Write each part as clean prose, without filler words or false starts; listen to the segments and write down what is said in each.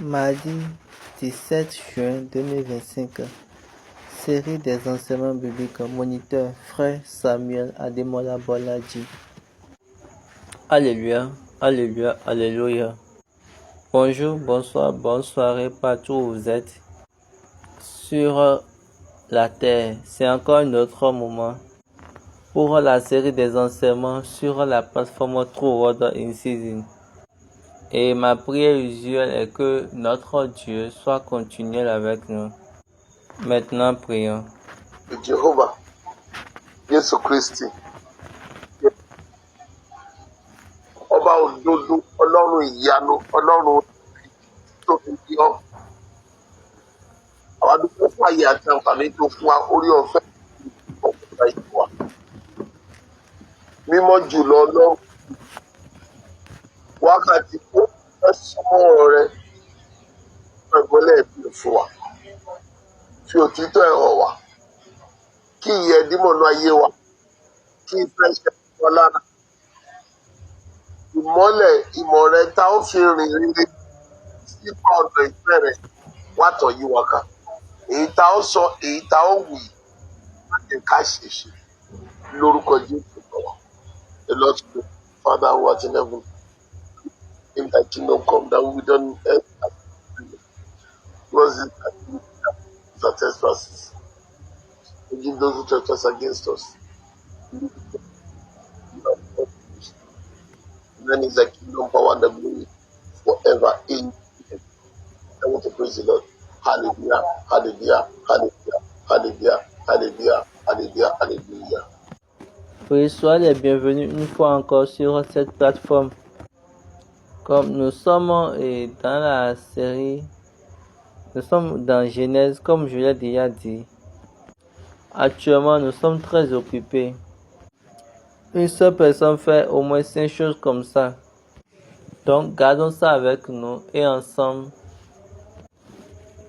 Mardi 17 juin 2025. Série des enseignements bibliques. Moniteur Frère Samuel Ademola Bolaji. Alléluia, Alléluia, Alléluia. Bonjour, bonsoir, bonne soirée partout où vous êtes. Sur la terre, c'est encore un autre moment pour la série des enseignements sur la plateforme True Word in Season. Et ma prière usuelle est que notre Dieu soit continuel avec nous. Maintenant, prions. Jehovah, Jésù Kristi, ọba òdodo, ọlọ́run ìyanu, ọlọ́run tó fi bí ọ́. Àwa dúpẹ́ fún àyè àti àǹfààní tó fún wa, orí ọ̀fẹ́ ọ̀pọ̀lọpọ̀ ìlú wa. Mímọ́ jùlọ ọlọ́run, wákàtí tó fẹ́ súnmọ́ rẹ, ẹ̀gbọ́lẹ̀ ìpè fún wa. Fi òtítọ́ ẹ̀ hàn wá, kí ìyẹ́ dímọ̀nú ayé wa, kí ìfẹ́ ṣe wá lára. Ìmọ́lẹ̀ ìmọ̀ rẹ tá ó fi rìn rere sípa ọ̀nà ìfẹ́ rẹ wá tọ̀ yí wa ká. Èyí tá ó sọ, èyí tá ó wì, láti ká ṣèṣe lórúkọ Jésù lọ́wọ́. The Lord speak, Father who art in heaven, in thy kingdom come, thy will be done on earth as it is in heaven. Close it and our trespasses. Forgive those who trespass against us. Then is the kingdom, power, and the glory forever. Amen. I want to praise the Lord. Hallelujah, hallelujah, hallelujah, hallelujah, hallelujah, hallelujah, hallelujah. Soyez les bienvenus une fois encore sur cette plateforme. Comme nous sommes dans la série, nous sommes dans Genèse, comme je l'ai déjà dit. Actuellement, nous sommes très occupés. Une seule personne fait au moins 5 choses comme ça. Donc, gardons ça avec nous et ensemble,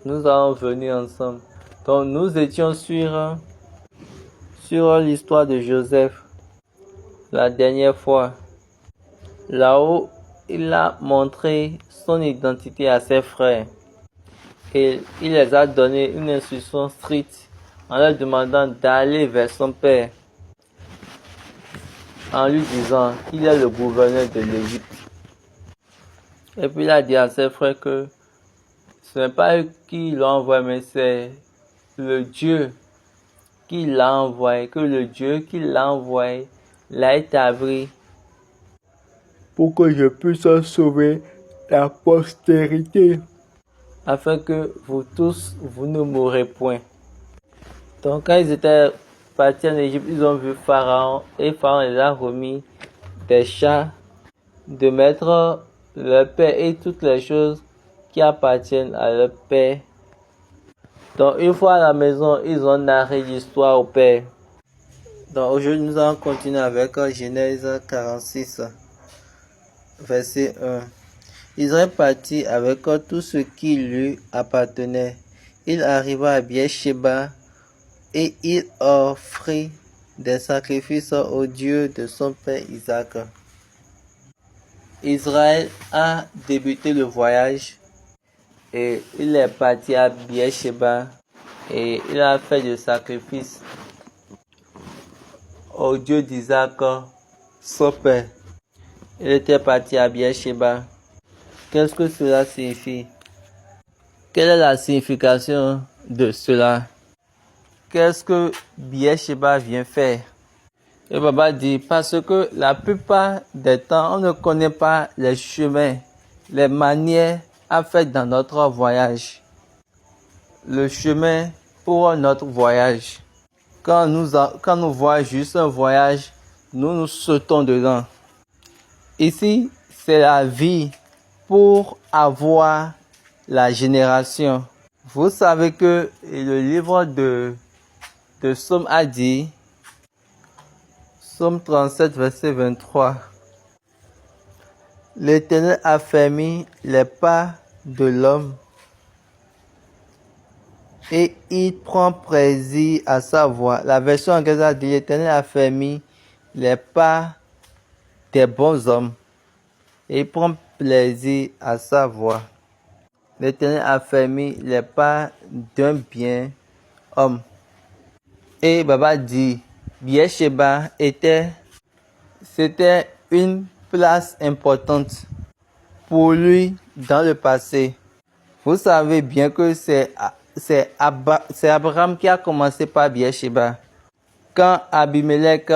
nous allons venir ensemble. Donc, nous étions sur l'histoire de Joseph la dernière fois. Là-haut, il a montré son identité à ses frères et il les a donné une instruction stricte en leur demandant d'aller vers son père en lui disant qu'il est le gouverneur de l'Égypte. Et puis il a dit à ses frères que ce n'est pas eux qui l'ont envoyé, mais c'est le Dieu qui l'a envoyé, que le Dieu qui l'a envoyé l'a établi pour que je puisse sauver la postérité, afin que vous tous, vous ne mourrez point. Donc quand ils étaient partis en Égypte, ils ont vu Pharaon, et Pharaon les a remis des chats, de mettre leur père et toutes les choses qui appartiennent à leur père. Donc une fois à la maison, ils ont narré l'histoire au père. Donc aujourd'hui, nous allons continuer avec Genèse 46, verset 1. Israël partit avec tout ce qui lui appartenait. Il arriva à Beersheba et il offrit des sacrifices au Dieu de son père Isaac. Israël a débuté le voyage et il est parti à Beersheba et il a fait des sacrifices au Dieu d'Isaac, son père. Il était parti à Beersheba. Qu'est-ce que cela signifie? Quelle est la signification de cela? Qu'est-ce que Beersheba vient faire? Et Baba dit, parce que la plupart des temps, on ne connaît pas les chemins, les manières à faire dans notre voyage. Le chemin pour notre voyage. Quand nous voyons juste un voyage, nous sautons dedans. Ici, c'est la vie pour avoir la génération. Vous savez que le livre de Psaume a dit, Psaume 37, verset 23, l'Éternel affermit les pas de l'homme et il prend plaisir à sa voix. La version anglaise a dit, l'Éternel affermit les pas des bons hommes et il prend plaisir à sa voix. l'Éternel a fermé les pas d'un bien homme. Et Baba dit, Beersheba c'était une place importante pour lui dans le passé. Vous savez bien que c'est Abraham qui a commencé par Beersheba. Quand Abimelech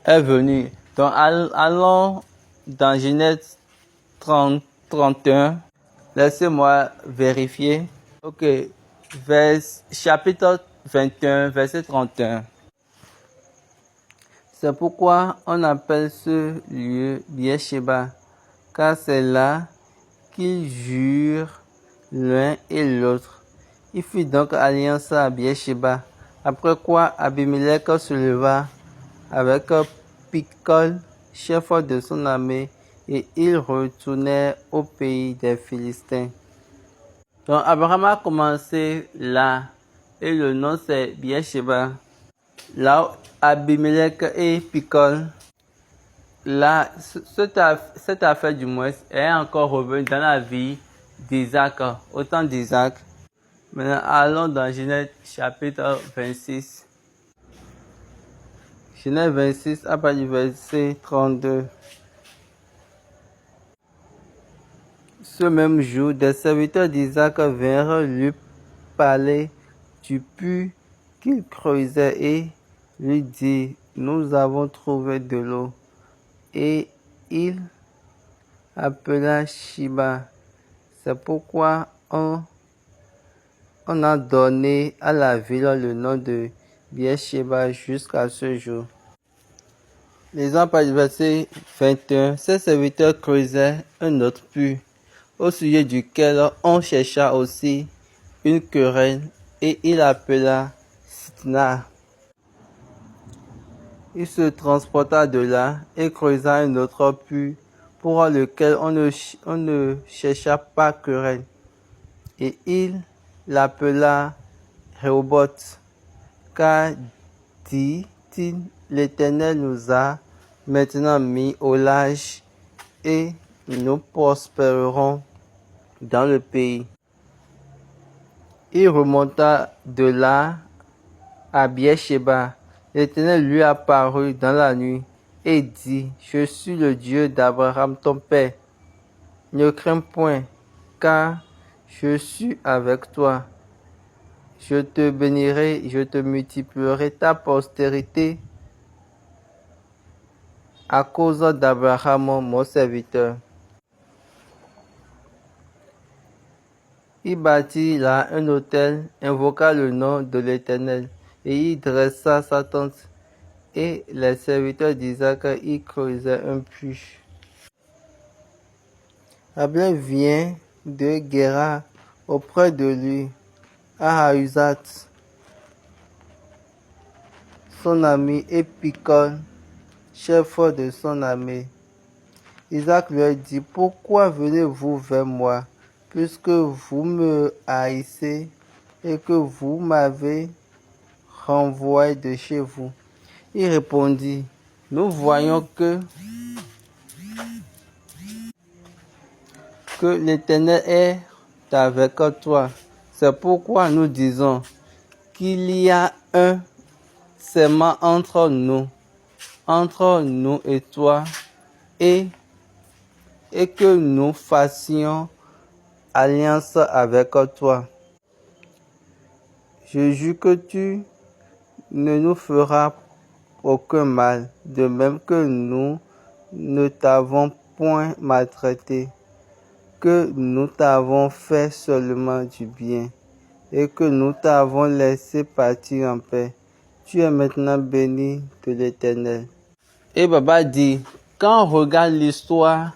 est venu. Donc allons dans Genèse 31. Laissez-moi vérifier. Ok. Chapitre 21, verset 31. C'est pourquoi on appelle ce lieu Beersheba, car c'est là qu'ils jurent l'un et l'autre. Il fit donc alliance à Beersheba, après quoi Abimelech se leva avec Picol, chef de son armée, et ils retournèrent au pays des Philistins. Donc Abraham a commencé là, et le nom c'est Beersheba. Là, Abimelech et Picol, là, cette affaire du moins est encore revenue dans la vie d'Isaac, au temps d'Isaac. Maintenant, allons dans Genèse chapitre 26. Genèse 26, à partir du verset 32. Ce même jour, des serviteurs d'Isaac vinrent lui parler du puits qu'il creusait et lui dit, nous avons trouvé de l'eau. Et il appela Shiba. C'est pourquoi on a donné à la ville le nom de Beersheba jusqu'à ce jour. Lisons par le verset 21. Ces serviteurs creusaient un autre puits, au sujet duquel on chercha aussi une querelle, et il appela Sitna. Il se transporta de là et creusa un autre puits pour lequel on ne chercha pas querelle. Et il l'appela Rehoboth, car dit-il, l'Éternel nous a maintenant mis au large et nous prospérerons dans le pays. Il remonta de là à Beersheba. L'Éternel lui apparut dans la nuit et dit, je suis le Dieu d'Abraham ton père. Ne crains point, car je suis avec toi. Je te bénirai, je te multiplierai ta postérité à cause d'Abraham mon serviteur. Il bâtit là un autel, invoqua le nom de l'Éternel, et y dressa sa tente. Et les serviteurs d'Isaac y creusaient un puits. Abner vient de Guéra auprès de lui, à Ahuzat, son ami, et Picol, chef de son armée. Isaac leur dit, pourquoi venez-vous vers moi, puisque vous me haïssez et que vous m'avez renvoyé de chez vous? Il répondit, nous voyons que l'Éternel est avec toi. C'est pourquoi nous disons qu'il y a un serment entre nous et toi, et que nous fassions alliance avec toi. Je jure que tu ne nous feras aucun mal, de même que nous ne t'avons point maltraité, que nous t'avons fait seulement du bien, et que nous t'avons laissé partir en paix. Tu es maintenant béni de l'Éternel. Et Baba dit, quand on regarde l'histoire,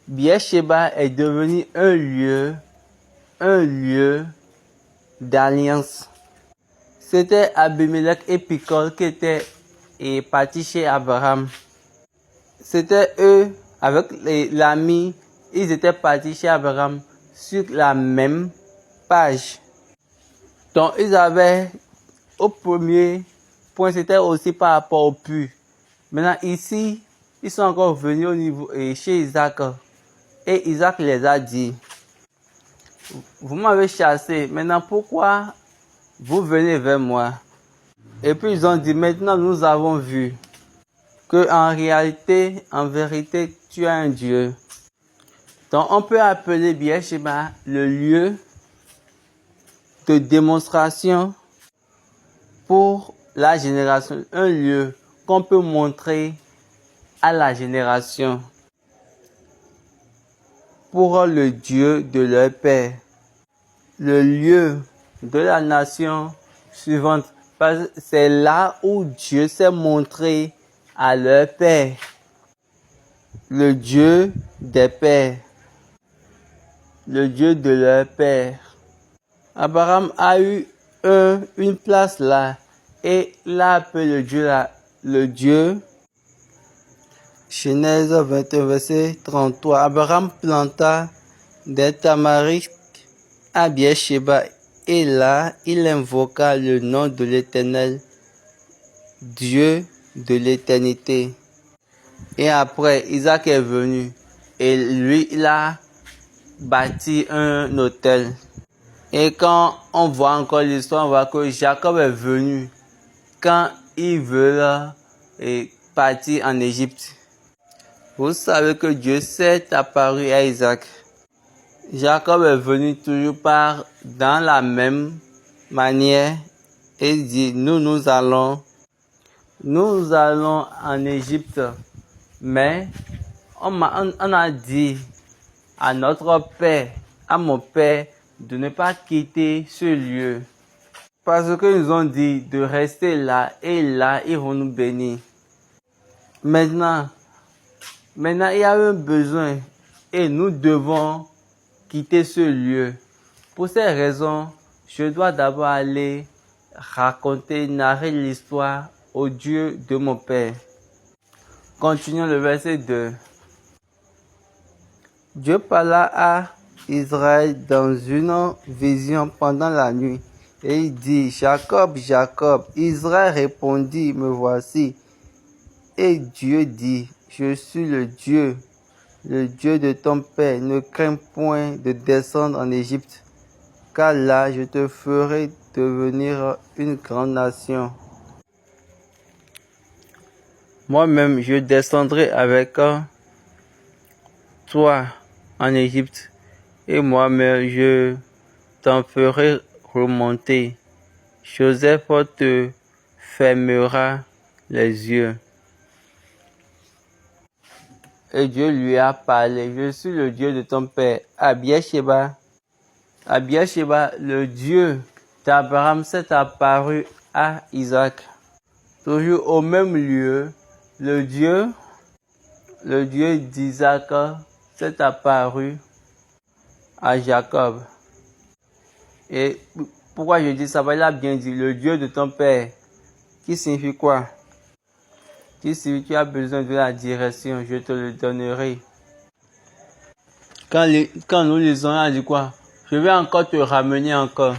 Beersheba est devenu un lieu d'alliance. C'était Abimelech et Picol qui étaient partis chez Abraham. C'était eux, avec l'ami, ils étaient partis chez Abraham sur la même page. Donc ils avaient, au premier point, c'était aussi par rapport au puits. Maintenant ici, ils sont encore venus au niveau chez Isaac. Et Isaac les a dit, vous m'avez chassé. Maintenant, pourquoi vous venez vers moi? Et puis ils ont dit, maintenant nous avons vu que en réalité, en vérité, tu as un Dieu. Donc on peut appeler Beersheba le lieu de démonstration pour la génération, un lieu qu'on peut montrer à la génération pour le Dieu de leur père, le lieu de la nation suivante. Parce que c'est là où Dieu s'est montré à leur père, le Dieu des pères, le Dieu de leur père. Abraham a eu une place là et l'a appelé le Dieu là, le Dieu. Genèse 21, verset 33. Abraham planta des tamarisques à Beersheba et là il invoqua le nom de l'Éternel, Dieu de l'éternité. Et après, Isaac est venu et lui, il a bâti un autel. Et quand on voit encore l'histoire, on voit que Jacob est venu quand ils veulent partir en Égypte. Vous savez que Dieu s'est apparu à Isaac. Jacob est venu toujours dans la même manière et dit, nous allons en Égypte. Mais on a dit à notre père, à mon père, de ne pas quitter ce lieu. Parce qu'ils nous ont dit de rester là et là, ils vont nous bénir. Maintenant, il y a un besoin et nous devons quitter ce lieu. Pour ces raisons, je dois d'abord aller narrer l'histoire au Dieu de mon père. Continuons le verset 2. Dieu parla à Israël dans une vision pendant la nuit. Et il dit, Jacob, Jacob. Israël répondit, me voici. Et Dieu dit, je suis le Dieu de ton père. Ne crains point de descendre en Égypte, car là je te ferai devenir une grande nation. Moi-même, je descendrai avec toi en Égypte, et moi-même, je t'en ferai remonter. Joseph te fermera les yeux. Et Dieu lui a parlé, je suis le Dieu de ton père. À Beersheba, le Dieu d'Abraham s'est apparu à Isaac. Toujours au même lieu, le Dieu d'Isaac s'est apparu à Jacob. Et pourquoi je dis ça? Il a bien dit, le Dieu de ton père. Qui signifie quoi? Qui signifie tu as besoin de la direction, je te le donnerai. Quand nous lisons, on dit quoi? Je vais encore te ramener encore.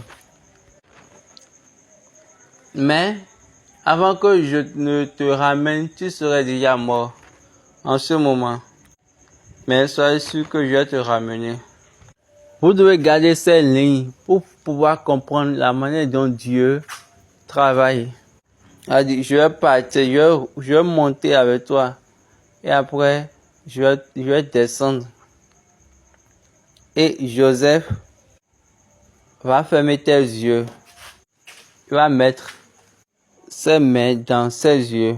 Mais avant que je ne te ramène, tu serais déjà mort en ce moment. Mais sois sûr que je vais te ramener. Vous devez garder ces lignes pour pouvoir comprendre la manière dont Dieu travaille. Il dit, je vais partir, je vais monter avec toi. Et après, je vais descendre. Et Joseph va fermer tes yeux. Il va mettre ses mains dans ses yeux.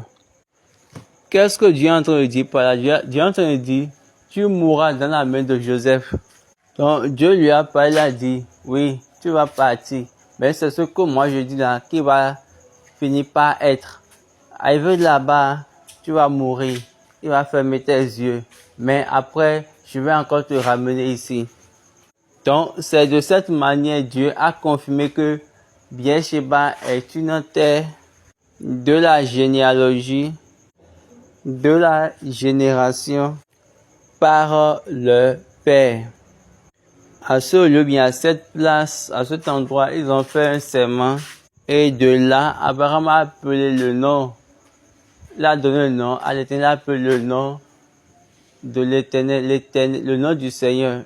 Qu'est-ce que Dieu est en train de dire par là? Dieu est en train de dire, tu mourras dans la main de Joseph. Donc Dieu lui a parlé, il a dit, oui, tu vas partir. Mais c'est ce que moi je dis là, qui va finir par être. Arrivé là-bas, tu vas mourir. Il va fermer tes yeux. Mais après, je vais encore te ramener ici. Donc, c'est de cette manière Dieu a confirmé que Beersheba est une terre de la généalogie, de la génération par le Père. À ce lieu, bien à cette place, à cet endroit, ils ont fait un serment. Et de là, Abraham a appelé le nom. Il a donné le nom à l'Éternel, il a appelé le nom de l'Éternel, le nom du Seigneur,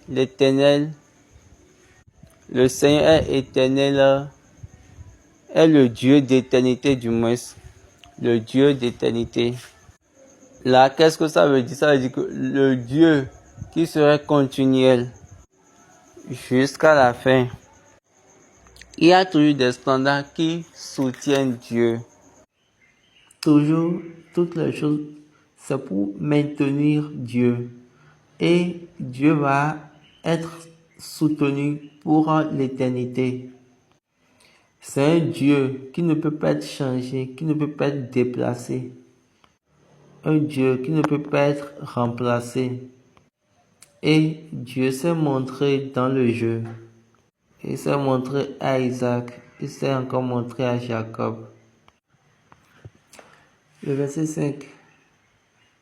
l'Éternel Le Seigneur est éternel, est le Dieu d'éternité du moins. Le Dieu d'éternité. Là, qu'est-ce que ça veut dire? Ça veut dire que le Dieu qui serait continuel jusqu'à la fin. Il y a toujours des standards qui soutiennent Dieu. Toujours, toutes les choses, c'est pour maintenir Dieu. Et Dieu va être soutenu pour l'éternité. C'est un Dieu qui ne peut pas être changé, qui ne peut pas être déplacé. Un Dieu qui ne peut pas être remplacé. Et Dieu s'est montré dans le jeu. Il s'est montré à Isaac. Il s'est encore montré à Jacob. Le verset 5.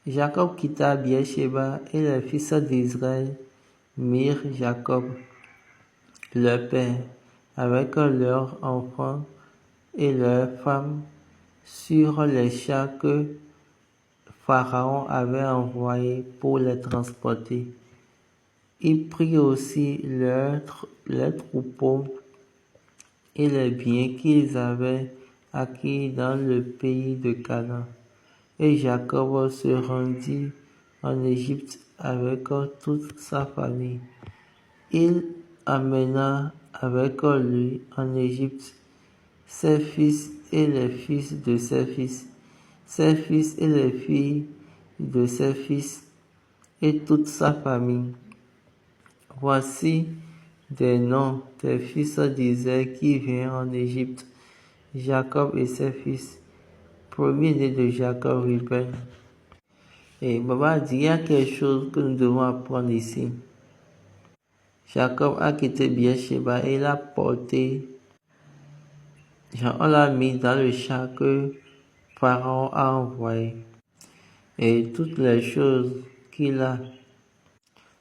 Jacob quitta Beersheba et les fils d'Israël mirent Jacob, leur père, avec leurs enfants et leurs femmes sur les chars que Pharaon avait envoyés pour les transporter. Il prit aussi leurs troupeaux et les biens qu'ils avaient acquis dans le pays de Canaan. Et Jacob se rendit en Égypte avec toute sa famille. Il amena avec lui en Égypte ses fils et les fils de ses fils, ses fils et les filles de ses fils, et toute sa famille. Voici des noms des fils d'Israël qui vinrent en Égypte, Jacob et ses fils. Premier-né de Jacob, Ruben. Et Baba dit, il y a quelque chose que nous devons apprendre ici. Jacob a quitté Beersheba et l'a porté. On l'a mis dans le char que Pharaon a envoyé. Et toutes les choses qu'il a.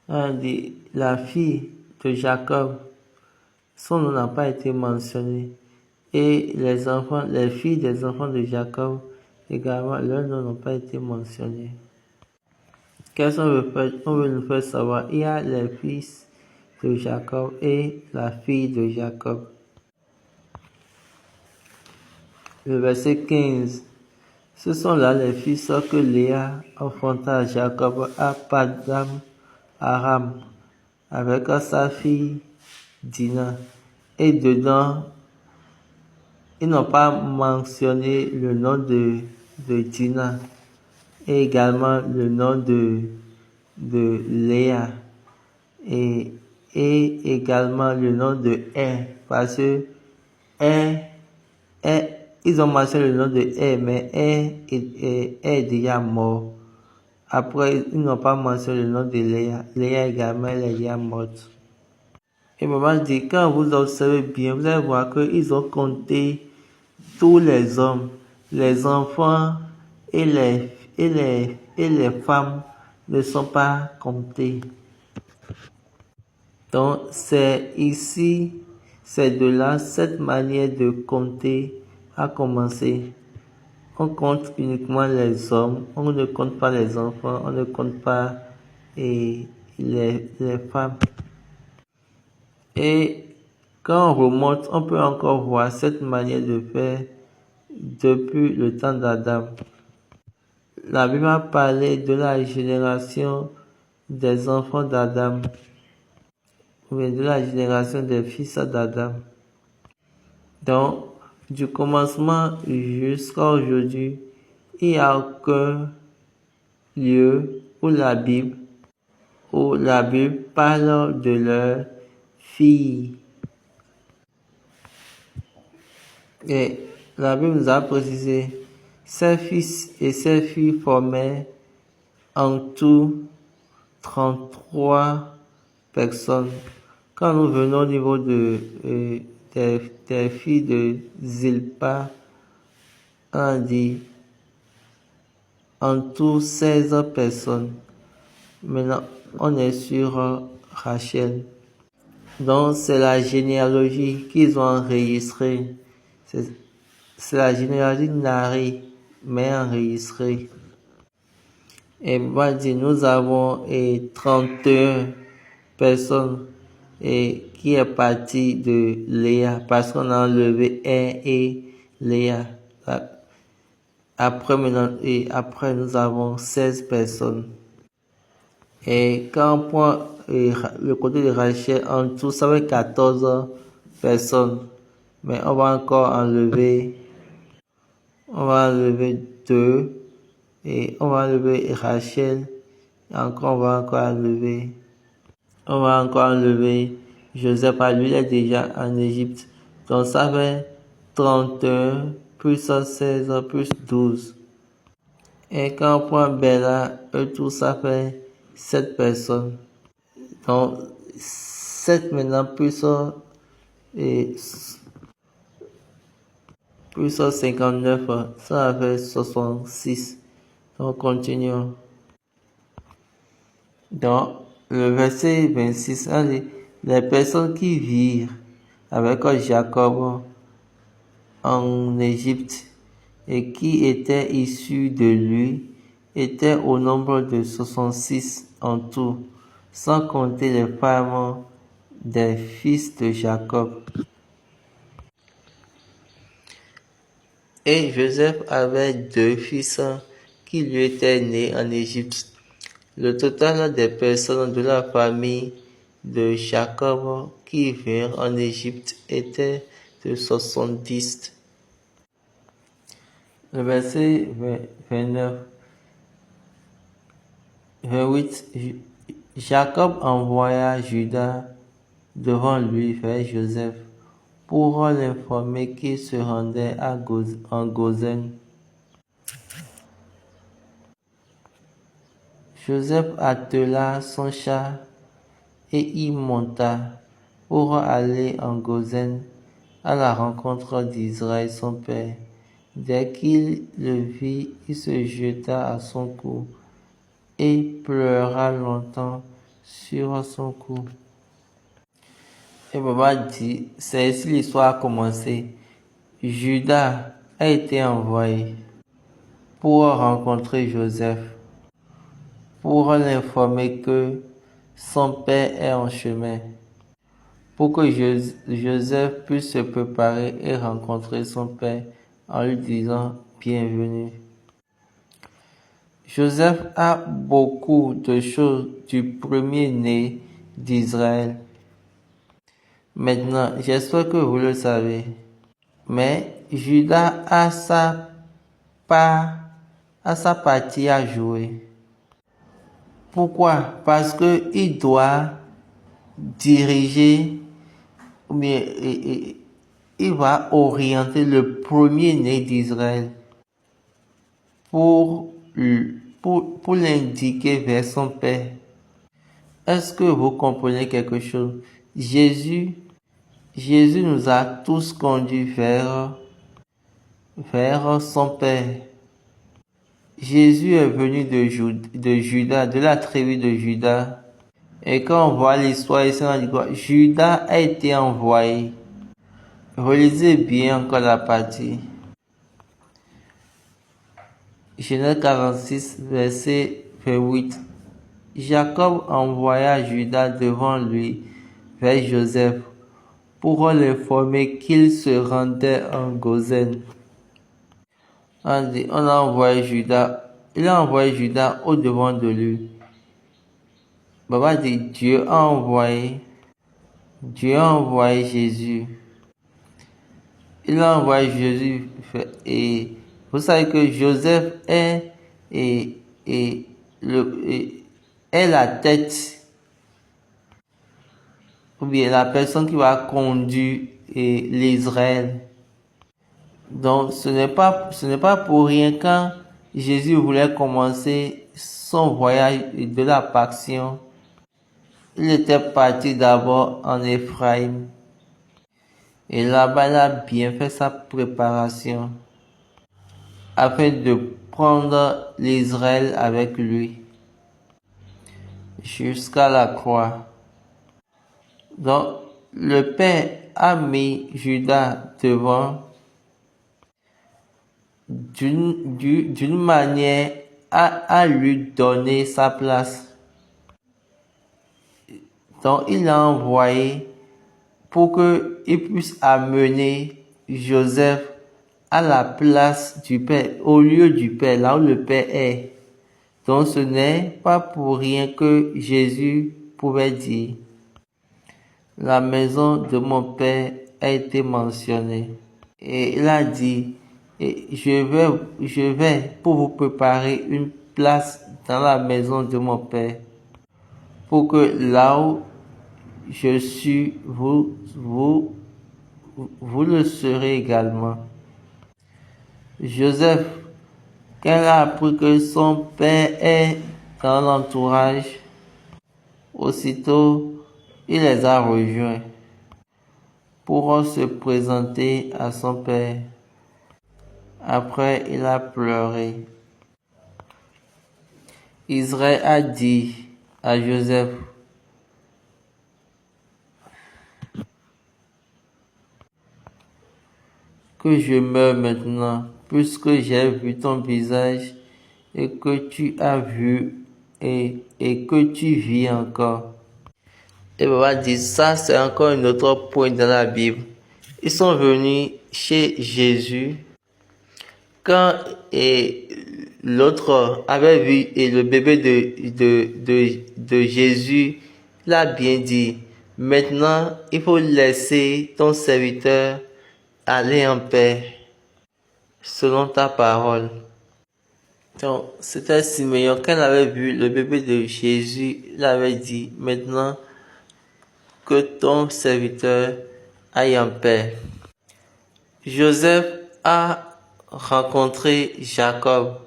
La fille de Jacob, son nom n'a pas été mentionné. Et les enfants, les filles des enfants de Jacob, également, leurs noms n'ont pas été mentionnés. Qu'est-ce qu'on veut nous faire savoir? Il y a les fils de Jacob et la fille de Jacob. Le verset 15. Ce sont là les fils que Léa enfanta à Jacob à Padam Aram avec sa fille Dina. Et dedans, ils n'ont pas mentionné le nom de Dina et également le nom de Léa et également le nom de parce que ils ont mentionné le nom de mais est déjà mort. Après, ils n'ont pas mentionné le nom de Léa. Léa également, elle est déjà morte. Et maman dit, quand vous observez bien, vous allez voir qu'ils ont compté tous les hommes, les enfants et les femmes ne sont pas comptés. Donc, c'est ici, c'est de là, cette manière de compter a commencé. On compte uniquement les hommes, on ne compte pas les enfants, on ne compte pas les femmes. Et quand on remonte, on peut encore voir cette manière de faire depuis le temps d'Adam. La Bible a parlé de la génération des enfants d'Adam, ou de la génération des fils d'Adam. Donc, du commencement jusqu'à aujourd'hui, il n'y a aucun lieu où la Bible parle de leurs filles. Et la Bible nous a précisé, ses fils et ses filles formaient en tout 33 personnes. Quand nous venons au niveau des filles de Zilpa, on dit en tout 16 personnes. Maintenant, on est sur Rachel. Donc, c'est la généalogie qu'ils ont enregistrée. C'est la généalogie narrée, mais enregistrée. Et nous avons 31 personnes. et qui est parti de Léa, parce qu'on a enlevé R et Léa. Après, nous avons 16 personnes. Et quand on prend le côté de Rachel, en tout, ça fait 14 personnes. Mais on va encore enlever 2. Et on va enlever Rachel. Et encore, on va encore enlever Joseph. Lui, il est déjà en Égypte. Donc, ça fait 31 plus 16 plus 12. Et quand on prend Bella, tout ça fait 7 personnes. Donc, 7 maintenant plus 59, ça fait 66. Donc, continuons. Dans le verset 26, on dit, les personnes qui virent avec Jacob en Égypte et qui étaient issues de lui étaient au nombre de 66 en tout, sans compter les femmes des fils de Jacob. Et Joseph avait 2 fils qui lui étaient nés en Égypte. Le total des personnes de la famille de Jacob qui vinrent en Égypte était de 70. Le verset 29, 28, Jacob envoya Judas devant lui vers Joseph pour l'informer qu'il se rendait en Goshen. Joseph attela son char et y monta pour aller en Goshen à la rencontre d'Israël son père. Dès qu'il le vit, il se jeta à son cou et pleura longtemps sur son cou. Et Baba dit, c'est ici l'histoire a commencé. Judas a été envoyé pour rencontrer Joseph, pour l'informer que son père est en chemin, pour que Joseph puisse se préparer et rencontrer son père en lui disant bienvenue. Joseph a beaucoup de choses du premier-né d'Israël. Maintenant, j'espère que vous le savez, mais Judas a sa partie à jouer. Pourquoi? Parce que il doit diriger, mais il va orienter le premier-né d'Israël pour l'indiquer vers son père. Est-ce que vous comprenez quelque chose? Jésus nous a tous conduits vers son père. Jésus est venu de Judas, de la tribu de Judas. Et quand on voit l'histoire ici, on dit quoi? Judas a été envoyé. Relisez bien encore la partie. Genèse 46, verset 28. Jacob envoya Judas devant lui vers Joseph pour l'informer qu'il se rendait en Goshen. Il a envoyé Judas au devant de lui. Baba dit, Dieu a envoyé Jésus. Il a envoyé Jésus et vous savez que Joseph est la tête, ou bien la personne qui va conduire l'Israël. Donc ce n'est pas pour rien quand Jésus voulait commencer son voyage de la Passion. Il était parti d'abord en Éphraïm. Et là-bas, il a bien fait sa préparation afin de prendre l'Israël avec lui jusqu'à la croix. Donc, le Père a mis Judas devant d'une manière à lui donner sa place. Donc, il l'a envoyé pour qu'il puisse amener Joseph à la place du Père, au lieu du Père, là où le Père est. Donc, ce n'est pas pour rien que Jésus pouvait dire, la maison de mon Père a été mentionnée. Et il a dit, et je vais pour vous préparer une place dans la maison de mon Père, pour que là où je suis, vous le serez également. Joseph, quand il a appris que son père est dans l'entourage, aussitôt, il les a rejoints pour se présenter à son père. Après, il a pleuré. Israël a dit à Joseph, que je meurs maintenant, puisque j'ai vu ton visage et que tu as vu et que tu vis encore. Et papa dit, ça c'est encore un autre point dans la Bible. Ils sont venus chez Jésus quand l'autre avait vu et le bébé de Jésus, il a bien dit, maintenant il faut laisser ton serviteur aller en paix selon ta parole. Donc, c'était Simeon, quand il avait vu le bébé de Jésus, il avait dit, maintenant que ton serviteur aille en paix. Joseph a rencontré Jacob.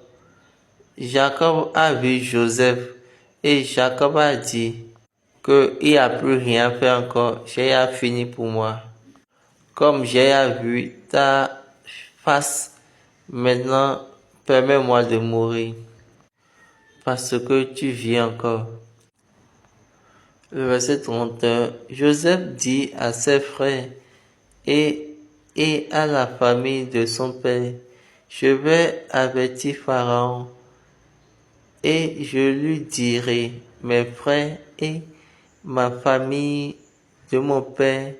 Jacob a vu Joseph et Jacob a dit qu'il n'y a plus rien à faire encore, j'ai fini pour moi. Comme j'ai vu ta face, maintenant permets-moi de mourir parce que tu vis encore. Le verset 31, Joseph dit à ses frères et à la famille de son père, je vais avertir Pharaon et je lui dirai, mes frères et ma famille de mon père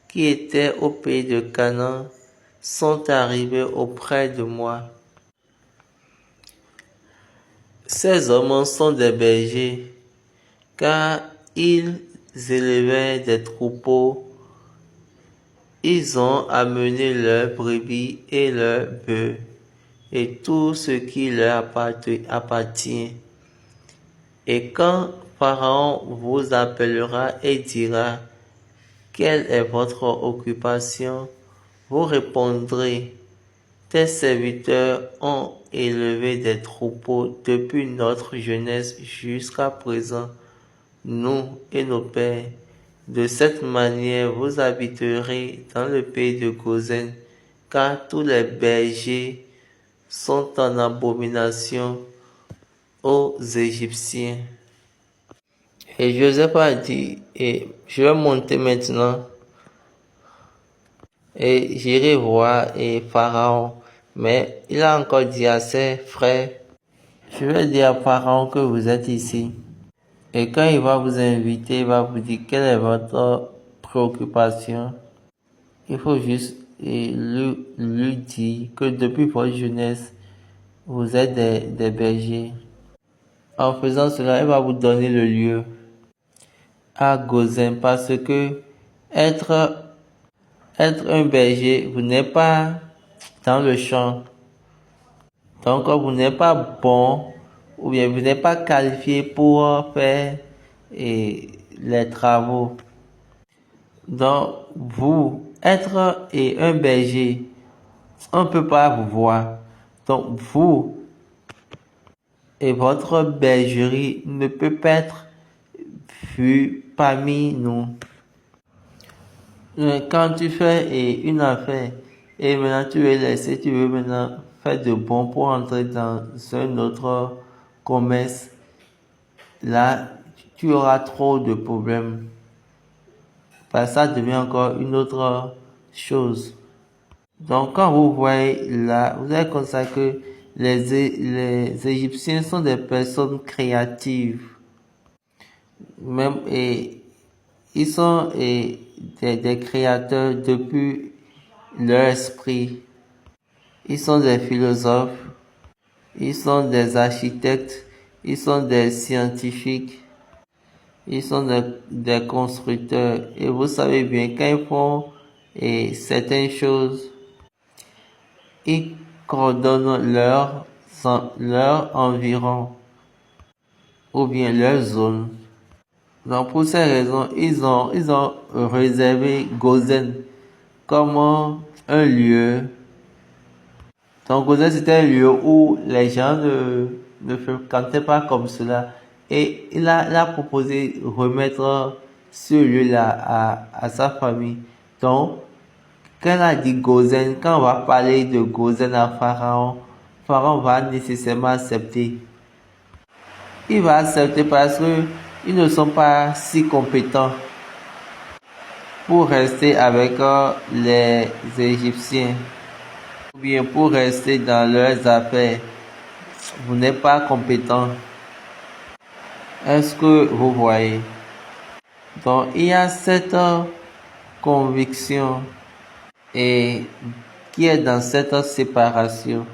qui étaient au pays de Canaan sont arrivés auprès de moi. Ces hommes sont des bergers, car ils élevaient des troupeaux. Ils ont amené leurs brebis et leurs bœufs, et tout ce qui leur appartient. Et quand Pharaon vous appellera et dira, quelle est votre occupation? Vous répondrez, tes serviteurs ont élevé des troupeaux depuis notre jeunesse jusqu'à présent, nous et nos pères. De cette manière, vous habiterez dans le pays de Gozen, car tous les bergers sont en abomination aux Égyptiens. Et Joseph a dit, et je vais monter maintenant et j'irai voir Pharaon. Mais il a encore dit à ses frères, je vais dire à Pharaon que vous êtes ici. Et quand il va vous inviter, il va vous dire quelle est votre préoccupation. Il faut juste lui dire que depuis votre jeunesse, vous êtes des bergers. En faisant cela, il va vous donner le lieu à Gozen parce que être un berger, vous n'êtes pas dans le champ. Donc, vous n'êtes pas bon ou bien vous n'êtes pas qualifié pour faire les travaux. Donc, vous, être un berger, on ne peut pas vous voir. Donc, vous et votre bergerie ne peut pas être vue parmi nous. Quand tu fais une affaire et maintenant tu veux laisser, tu veux maintenant faire de bon pour entrer dans un autre commerce, là, tu auras trop de problèmes. Parce que ça devient encore une autre chose. Donc, quand vous voyez là, vous allez constater que les Égyptiens sont des personnes créatives. Même, et Ils sont des créateurs depuis leur esprit. Ils sont des philosophes. Ils sont des architectes. Ils sont des scientifiques. Ils sont des constructeurs. Et vous savez bien, quand ils font certaines choses, ils coordonnent leur environ ou bien leur zone. Donc pour ces raisons, ils ont réservé Gozen comme un lieu. Donc Gozen c'était un lieu où les gens ne fréquentaient pas comme cela. Et il a proposé remettre ce lieu-là à sa famille. Donc, quand elle a dit Gozen, quand on va parler de Gozen à Pharaon, Pharaon va nécessairement accepter. Il va accepter parce que ils ne sont pas si compétents pour rester avec les Égyptiens ou bien pour rester dans leurs affaires. Vous n'êtes pas compétent. Est-ce que vous voyez? Donc, il y a cette conviction et qui est dans cette séparation.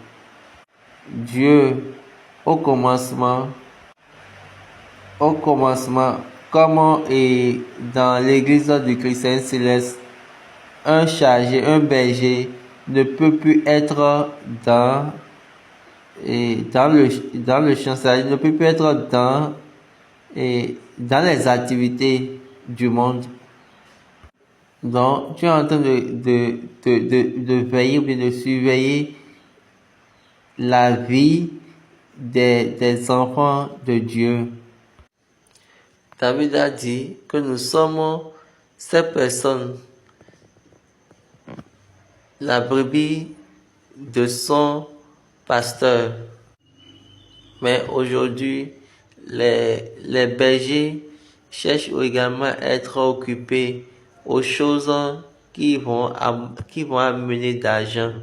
Dieu, au commencement, comme et dans l'église du chrétien céleste, un chargé, un berger ne peut plus être dans le champ, c'est-à-dire ne peut plus être dans les activités du monde. Donc, tu es en train de veiller ou bien de surveiller la vie des enfants de Dieu. David a dit que nous sommes ces personnes, la brebis de son pasteur. Mais aujourd'hui, les bergers cherchent également à être occupés aux choses qui vont amener d'argent.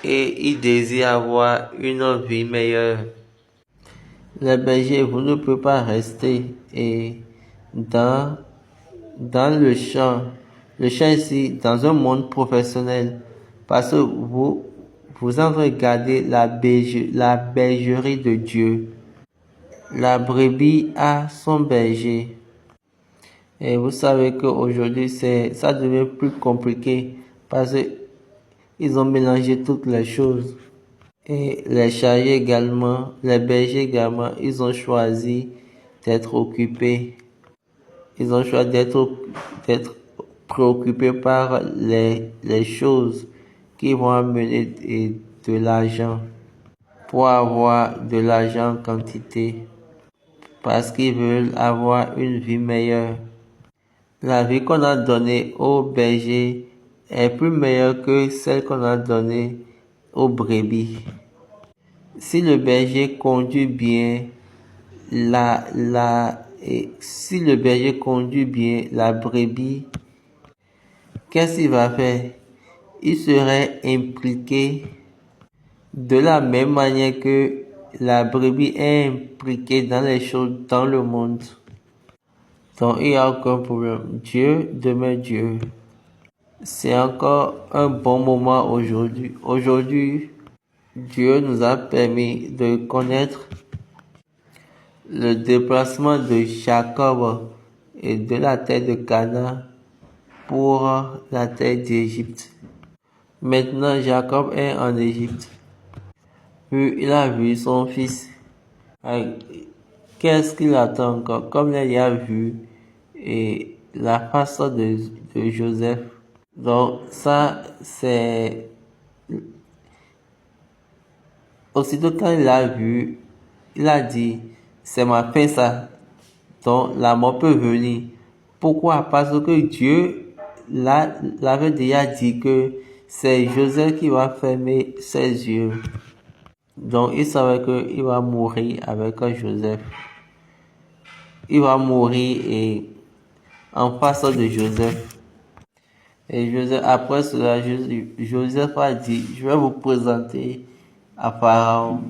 Et ils désirent avoir une vie meilleure. Les bergers, vous ne pouvez pas rester dans le champ. Le champ ici, dans un monde professionnel. Parce que vous en train de garder la bergerie de Dieu. La brebis a son berger. Et vous savez qu'aujourd'hui, ça devient plus compliqué parce qu'ils ont mélangé toutes les choses. Et les chargés également, les bergers également, ils ont choisi d'être occupés. Ils ont choisi d'être préoccupés par les choses qui vont amener de l'argent. Pour avoir de l'argent en quantité. Parce qu'ils veulent avoir une vie meilleure. La vie qu'on a donnée aux bergers est plus meilleure que celle qu'on a donnée aux brebis. Si le berger conduit bien la brebis, qu'est-ce qu'il va faire? Il serait impliqué de la même manière que la brebis est impliquée dans les choses dans le monde. Donc il n'y a aucun problème. Dieu demeure Dieu. C'est encore un bon moment aujourd'hui. Aujourd'hui, Dieu nous a permis de connaître le déplacement de Jacob et de la terre de Canaan pour la terre d'Égypte. Maintenant, Jacob est en Égypte. Puis il a vu son fils. Qu'est-ce qu'il attend encore? Comme il a vu la face de Joseph. Donc ça, c'est... Aussitôt quand il l'a vu, il a dit, c'est ma fin ça. Donc la mort peut venir. Pourquoi? Parce que Dieu l'avait déjà dit que c'est Joseph qui va fermer ses yeux. Donc il savait qu'il va mourir avec Joseph. Il va mourir en face de Joseph. Et Joseph, après cela, Joseph a dit, je vais vous présenter à Pharaon.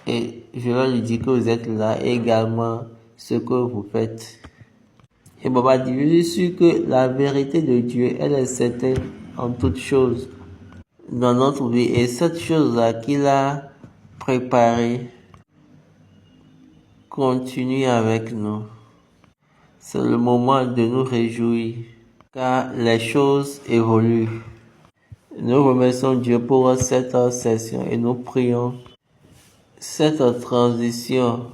Et je vais lui dire que vous êtes là. Et également, ce que vous faites. Et Baba dit, je suis sûr que la vérité de Dieu, elle est certaine en toutes choses dans notre vie. Et cette chose-là qu'il a préparée continue avec nous. C'est le moment de nous réjouir, car les choses évoluent. Nous remercions Dieu pour cette session et nous prions. Cette transition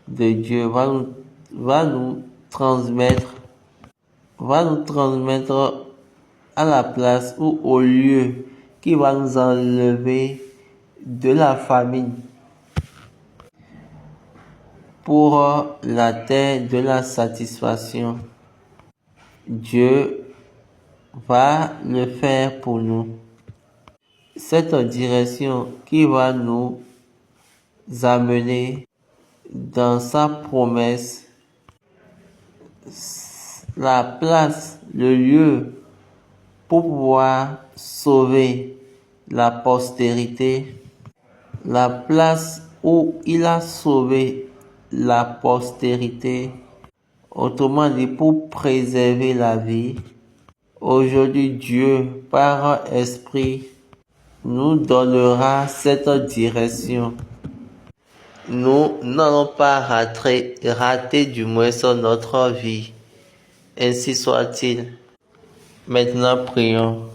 de Dieu va nous transmettre à la place ou au lieu qui va nous enlever de la famine pour la terre de la satisfaction. Dieu va le faire pour nous. Cette direction qui va nous amener dans sa promesse, la place, le lieu pour pouvoir sauver la postérité, la place où il a sauvé la postérité, autrement dit pour préserver la vie. Aujourd'hui, Dieu, par esprit, nous donnera cette direction. Nous n'allons pas rater du moins notre vie. Ainsi soit-il. Maintenant, prions.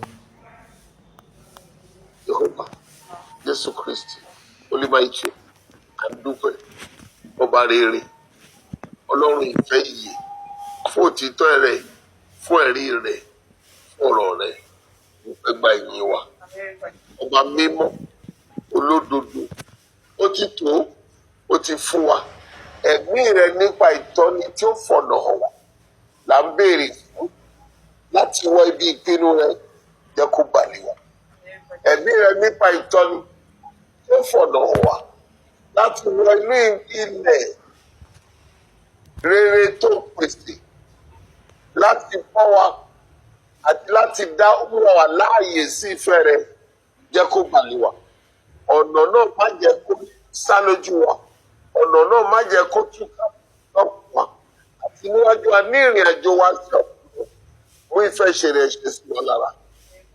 Jehovah, Jésù Kristi, Olúmáìtì, àdúpẹ́, ọba rere, Ọlọ́run ìfẹ́ ìyè, fún òtítọ́ rẹ̀, fún ẹ̀rí rẹ̀, fún ọ̀rọ̀ rẹ̀, ẹgbà ìyìn wa. Ọba mímọ́, olódodo, ó ti tó, ó ti fún wa. Ẹ̀mí rẹ̀ nípa ìtọ́ni tí ó fọ̀nà hàn wá là ń béèrè fún láti wọ ibi ìpinnu rẹ̀ jẹ́ kó balẹ̀ wá. Ẹ̀mí rẹ̀ nípa ìtọ́ni tí ó fọ̀nà hàn wá láti wọ inú ilẹ̀ rere tó pèsè láti bọ́ wa àti láti dá wà láàyè sí ìfẹ́ rẹ̀ jẹ́ kó balẹ̀ wá. Ọ̀nà náà má jẹ́ kó sá lójú wa. Ọ̀nà náà má jẹ́ kó túká lọ́pọ̀ wa. Àti níwájú wa ní ìrìn àjò wa sí ọ̀pọ̀ mú ìfẹ́ ṣe rẹ̀ ṣe sí wọn lára.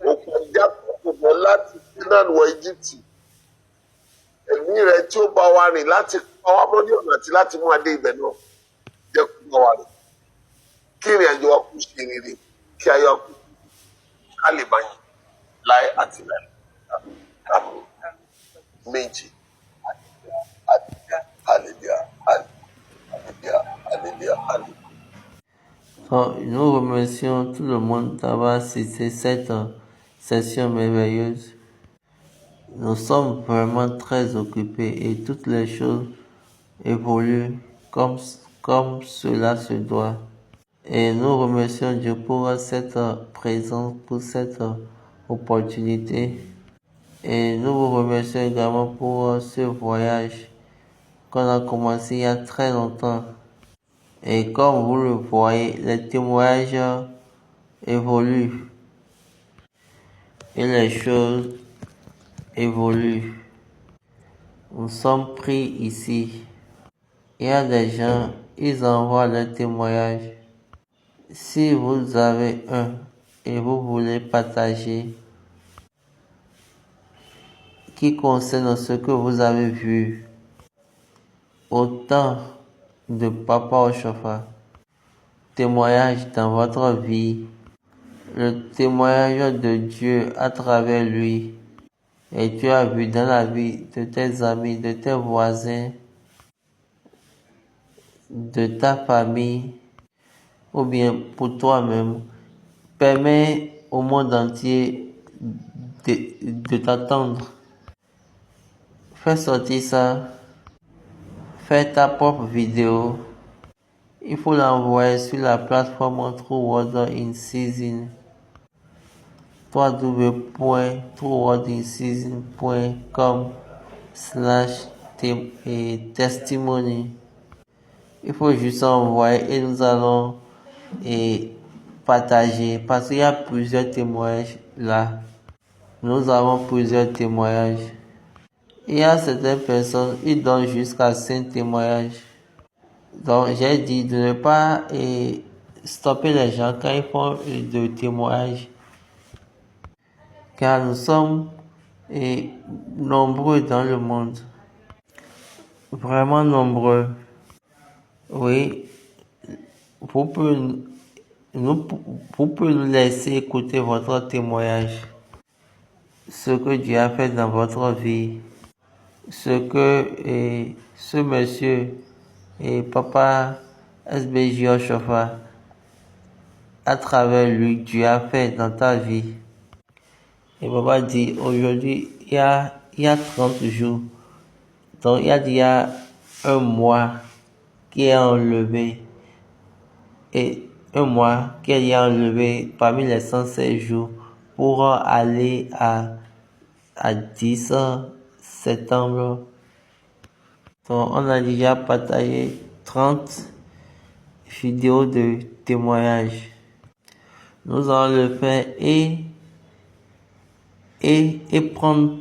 Òkun ìjà kò bọ̀ láti Canaan wọ Íjíbítì. Ẹ̀mí rẹ̀ tí ó bá wa rìn láti pa wá mọ́ ní ọ̀nà àti láti mú adé ibẹ̀ náà jẹ́ kó bá wa rìn. Kí ìrìn àjò wa kú ṣe rere, kí ayọ̀ kú ká lè bá yín láé àti láé. Àmín. Méjì. Alléluia. Alléluia. Alléluia. Alléluia. Nous remercions tout le monde d'avoir assisté cette session merveilleuse. Nous sommes vraiment très occupés et toutes les choses évoluent comme cela se doit. Et nous remercions Dieu pour cette présence, pour cette opportunité. Et nous vous remercions également pour ce voyage qu'on a commencé il y a très longtemps. Et comme vous le voyez, les témoignages évoluent et les choses évoluent. Nous sommes pris ici. Il y a des gens, ils envoient leurs témoignages. Si vous avez un et vous voulez partager qui concerne ce que vous avez vu au temps de Papa Oshofa, témoignage dans votre vie, le témoignage de Dieu à travers lui, et tu as vu dans la vie de tes amis, de tes voisins, de ta famille, ou bien pour toi-même, permet au monde entier de t'attendre. Fais sortir ça, fais ta propre vidéo. Il faut l'envoyer sur la plateforme True Word in Season. www.truewordinseason.com/testimony. Il faut juste envoyer et nous allons partager parce qu'il y a plusieurs témoignages là. Nous avons plusieurs témoignages. Il y a certaines personnes, ils donnent jusqu'à 5 témoignages. Donc, j'ai dit de ne pas stopper les gens quand ils font de témoignages, car nous sommes nombreux dans le monde, vraiment nombreux. Oui, vous pouvez nous laisser écouter votre témoignage, ce que Dieu a fait dans votre vie, ce que ce monsieur et papa SBJ Oshofa, à travers lui, Dieu a fait dans ta vie. Et papa dit, aujourd'hui, il y a 30 jours, donc il y a un mois qui est enlevé, et un mois qui est enlevé parmi les 116 jours pour aller à 10 septembre. Donc, on a déjà partagé 30 vidéos de témoignages. Nous allons le faire et prendre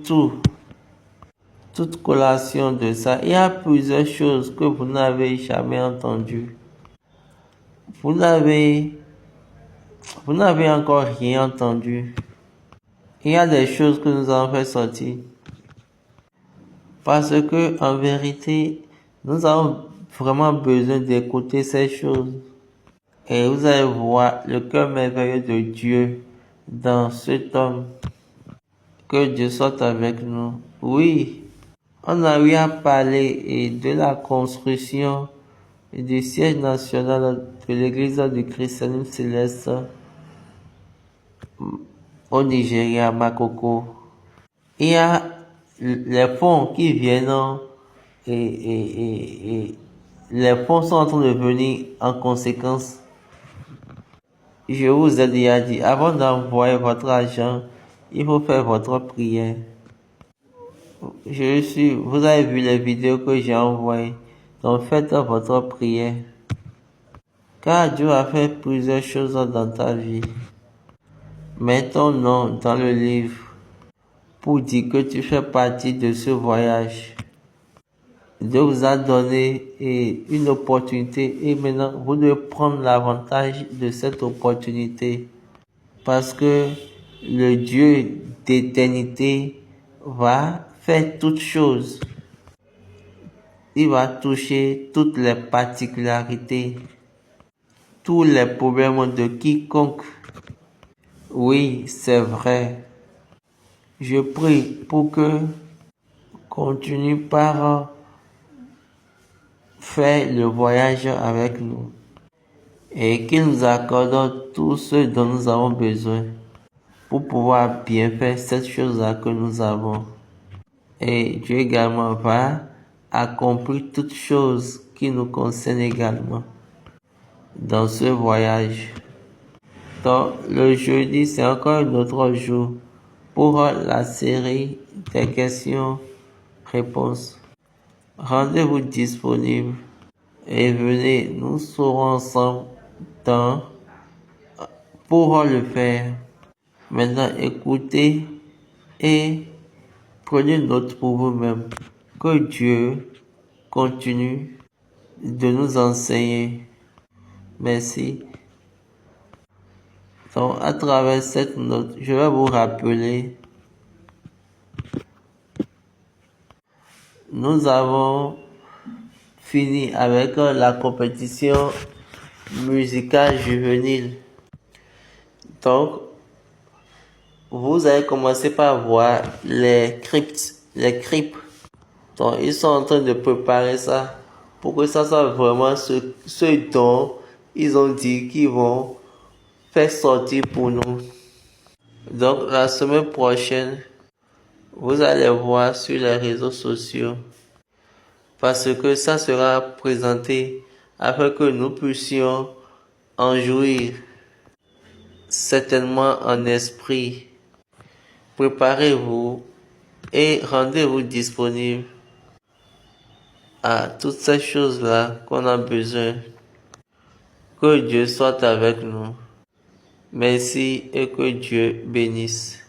toute collation de ça. Il y a plusieurs choses que vous n'avez jamais entendues. Vous n'avez encore rien entendu. Il y a des choses que nous allons faire sortir. Parce que, en vérité, nous avons vraiment besoin d'écouter ces choses. Et vous allez voir le cœur merveilleux de Dieu dans cet homme. Que Dieu soit avec nous. Oui, on a eu à parler de la construction du siège national de l'Église du Christianisme céleste au Nigeria, Makoko. Il y a les fonds qui viennent et les fonds sont en train de venir en conséquence. Je vous ai déjà dit, avant d'envoyer votre argent, il faut faire votre prière. Vous avez vu les vidéos que j'ai envoyées, donc faites votre prière. Car Dieu a fait plusieurs choses dans ta vie. Mets ton nom dans le livre pour dire que tu fais partie de ce voyage. Dieu vous a donné une opportunité et maintenant vous devez prendre l'avantage de cette opportunité parce que le Dieu d'éternité va faire toutes choses. Il va toucher toutes les particularités, tous les problèmes de quiconque. Oui, c'est vrai. Je prie pour que continue par faire le voyage avec nous et qu'il nous accorde tout ce dont nous avons besoin pour pouvoir bien faire cette chose-là que nous avons. Et Dieu également va accomplir toutes choses qui nous concernent également dans ce voyage. Donc, le jeudi, c'est encore un autre jour pour la série des questions-réponses. Rendez-vous disponible et venez, nous serons ensemble pour le faire. Maintenant, écoutez et prenez note pour vous-même. Que Dieu continue de nous enseigner. Merci. Donc, à travers cette note, je vais vous rappeler, nous avons fini avec la compétition musicale juvénile. Donc, vous allez commencer par voir les cryptes. Donc, ils sont en train de préparer ça pour que ça soit vraiment ce dont ils ont dit qu'ils vont faire sortir pour nous. Donc, la semaine prochaine, vous allez voir sur les réseaux sociaux parce que ça sera présenté afin que nous puissions en jouir, certainement en esprit. Préparez-vous et rendez-vous disponible à toutes ces choses-là qu'on a besoin. Que Dieu soit avec nous. Merci et que Dieu bénisse.